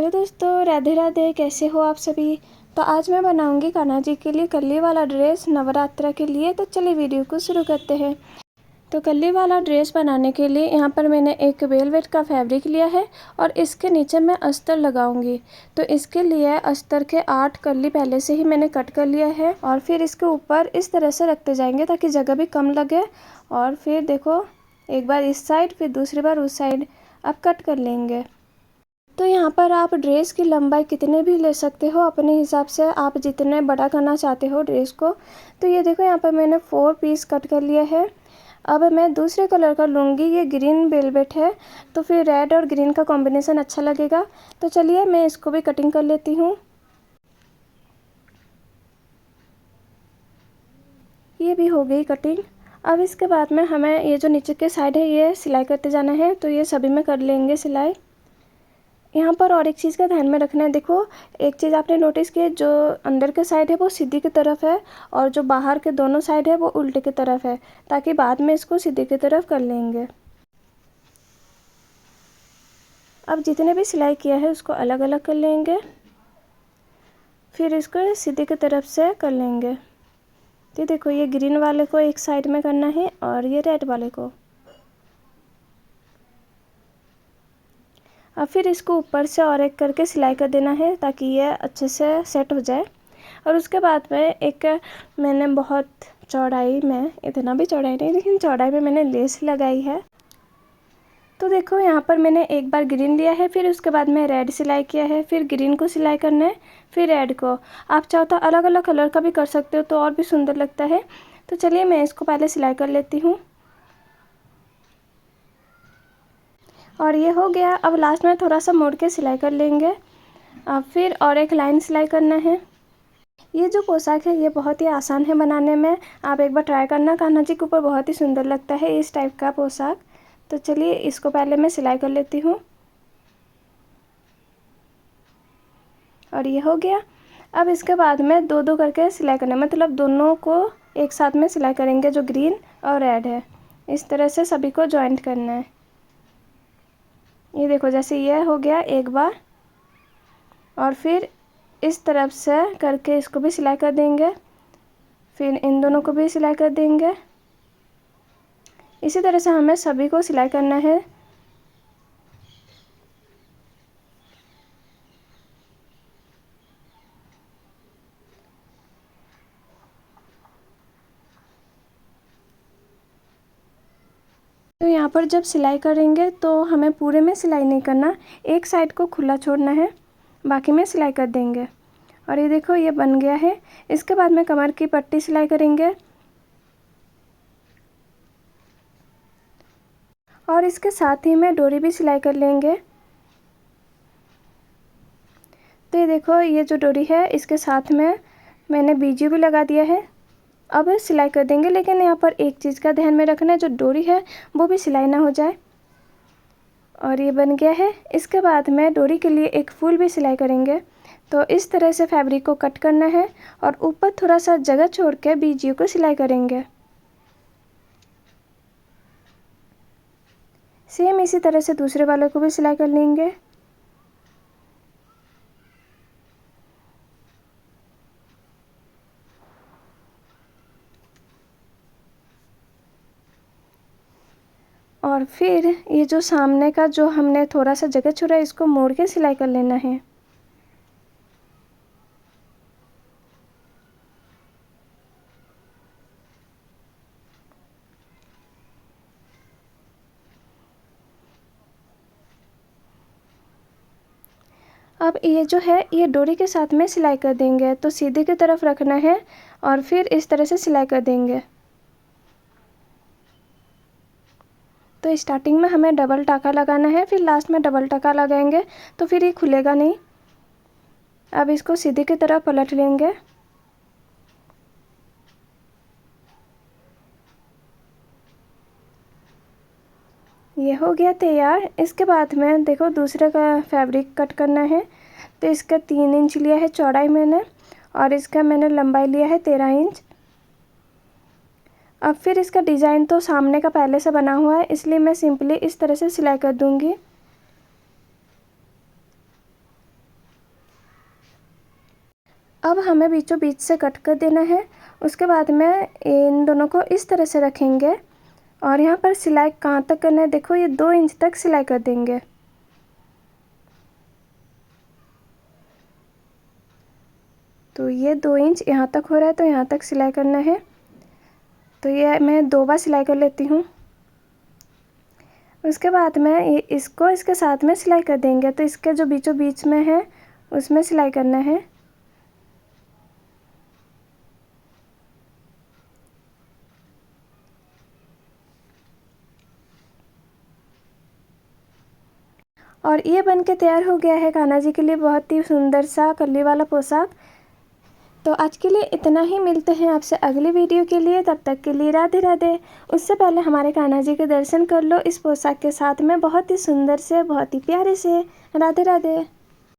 Hello दोस्तों, राधे राधे। कैसे हो आप सभी। तो आज मैं बनाऊंगी कान्हा जी के लिए कली वाला ड्रेस नवरात्र के लिए। तो चलिए वीडियो को शुरू करते हैं। तो कली वाला ड्रेस बनाने के लिए यहाँ पर मैंने एक वेलवेट का फैब्रिक लिया है और इसके नीचे मैं अस्तर लगाऊंगी। तो इसके लिए अस्तर के 8 कली पहले से ही मैंने कट कर लिया है और फिर इसके ऊपर इस तरह से रखते जाएंगे ताकि जगह भी कम लगे। और फिर देखो, एक बार इस साइड फिर दूसरी बार उस साइड अब कट कर लेंगे। तो यहाँ पर आप ड्रेस की लंबाई कितने भी ले सकते हो अपने हिसाब से, आप जितने बड़ा करना चाहते हो ड्रेस को। तो ये देखो, यहाँ पर मैंने 4 पीस कट कर लिया है। अब मैं दूसरे कलर का लूँगी। ये ग्रीन वेलवेट है तो फिर रेड और ग्रीन का कॉम्बिनेशन अच्छा लगेगा। तो चलिए मैं इसको भी कटिंग कर लेती हूँ। ये भी हो गई कटिंग। अब इसके बाद में हमें ये जो नीचे के साइड है ये सिलाई करते जाना है। तो ये सभी में कर लेंगे सिलाई। यहाँ पर और एक चीज़ का ध्यान में रखना है। देखो, एक चीज़ आपने नोटिस की, जो अंदर के साइड है वो सीधी की तरफ है और जो बाहर के दोनों साइड है वो उल्टे की तरफ है, ताकि बाद में इसको सीधी की तरफ कर लेंगे। अब जितने भी सिलाई किया है उसको अलग अलग कर लेंगे, फिर इसको सीधी की तरफ से कर लेंगे। तो देखो, ये ग्रीन वाले को एक साइड में करना है और ये रेड वाले को। अब फिर इसको ऊपर से और एक करके सिलाई कर देना है ताकि ये अच्छे से सेट हो जाए। और उसके बाद में एक मैंने बहुत चौड़ाई में, इतना भी चौड़ाई नहीं लेकिन चौड़ाई में मैंने लेस लगाई है। तो देखो, यहाँ पर मैंने एक बार ग्रीन लिया है, फिर उसके बाद में रेड सिलाई किया है, फिर ग्रीन को सिलाई करना है, फिर रेड को। आप चाहो तो अलग अलग कलर का भी कर सकते हो तो और भी सुंदर लगता है। तो चलिए मैं इसको पहले सिलाई कर लेती हूँ। और ये हो गया। अब लास्ट में थोड़ा सा मोड़ के सिलाई कर लेंगे। अब फिर और एक लाइन सिलाई करना है। ये जो पोशाक है ये बहुत ही आसान है बनाने में। आप एक बार ट्राई करना, कान्हा जी के ऊपर बहुत ही सुंदर लगता है इस टाइप का पोशाक। तो चलिए इसको पहले मैं सिलाई कर लेती हूँ। और ये हो गया। अब इसके बाद में दो दो करके सिलाई करना है, मतलब दोनों को एक साथ में सिलाई करेंगे, जो ग्रीन और रेड है। इस तरह से सभी को जॉइंट करना है। ये देखो, जैसे ये हो गया एक बार, और फिर इस तरफ से करके इसको भी सिलाई कर देंगे, फिर इन दोनों को भी सिलाई कर देंगे। इसी तरह से हमें सभी को सिलाई करना है। तो यहाँ पर जब सिलाई करेंगे तो हमें पूरे में सिलाई नहीं करना, एक साइड को खुला छोड़ना है, बाकी में सिलाई कर देंगे। और ये देखो, ये बन गया है। इसके बाद में कमर की पट्टी सिलाई करेंगे और इसके साथ ही में डोरी भी सिलाई कर लेंगे। तो ये देखो, ये जो डोरी है इसके साथ में मैंने बीजी भी लगा दिया है। अब सिलाई कर देंगे, लेकिन यहाँ पर एक चीज़ का ध्यान में रखना है, जो डोरी है वो भी सिलाई ना हो जाए। और ये बन गया है। इसके बाद में डोरी के लिए एक फूल भी सिलाई करेंगे। तो इस तरह से फैब्रिक को कट करना है और ऊपर थोड़ा सा जगह छोड़ के बीजियों को सिलाई करेंगे। सेम इसी तरह से दूसरे वाले को भी सिलाई कर लेंगे। और फिर ये जो सामने का जो हमने थोड़ा सा जगह छोड़ा है, इसको मोड़ के सिलाई कर लेना है। अब ये जो है ये डोरी के साथ में सिलाई कर देंगे। तो सीधे की तरफ रखना है और फिर इस तरह से सिलाई कर देंगे। तो स्टार्टिंग में हमें डबल टाका लगाना है, फिर लास्ट में डबल टाका लगाएंगे तो फिर ये खुलेगा नहीं। अब इसको सीधे की तरफ पलट लेंगे। ये हो गया तैयार। इसके बाद में देखो, दूसरे का फैब्रिक कट करना है। तो इसका 3 इंच लिया है चौड़ाई मैंने, और इसका मैंने लंबाई लिया है 13 इंच। अब फिर इसका डिज़ाइन तो सामने का पहले से बना हुआ है, इसलिए मैं सिंपली इस तरह से सिलाई कर दूंगी। अब हमें बीचों बीच से कट कर देना है। उसके बाद में इन दोनों को इस तरह से रखेंगे और यहाँ पर सिलाई कहाँ तक करना है, देखो ये 2 इंच तक सिलाई कर देंगे। तो ये 2 इंच यहाँ तक हो रहा है, तो यहाँ तक सिलाई करना है। तो ये मैं 2 बार सिलाई कर लेती हूँ। उसके बाद में इसको इसके साथ में सिलाई कर देंगे। तो इसके जो बीचों बीच में है उसमें सिलाई करना है। और ये बन के तैयार हो गया है कान्हा जी के लिए बहुत ही सुंदर सा कली वाला पोशाक। तो आज के लिए इतना ही, मिलते हैं आपसे अगली वीडियो के लिए। तब तक के लिए राधे राधे। उससे पहले हमारे कान्हा जी के दर्शन कर लो इस पोशाक के साथ में, बहुत ही सुंदर से, बहुत ही प्यारे से। राधे राधे।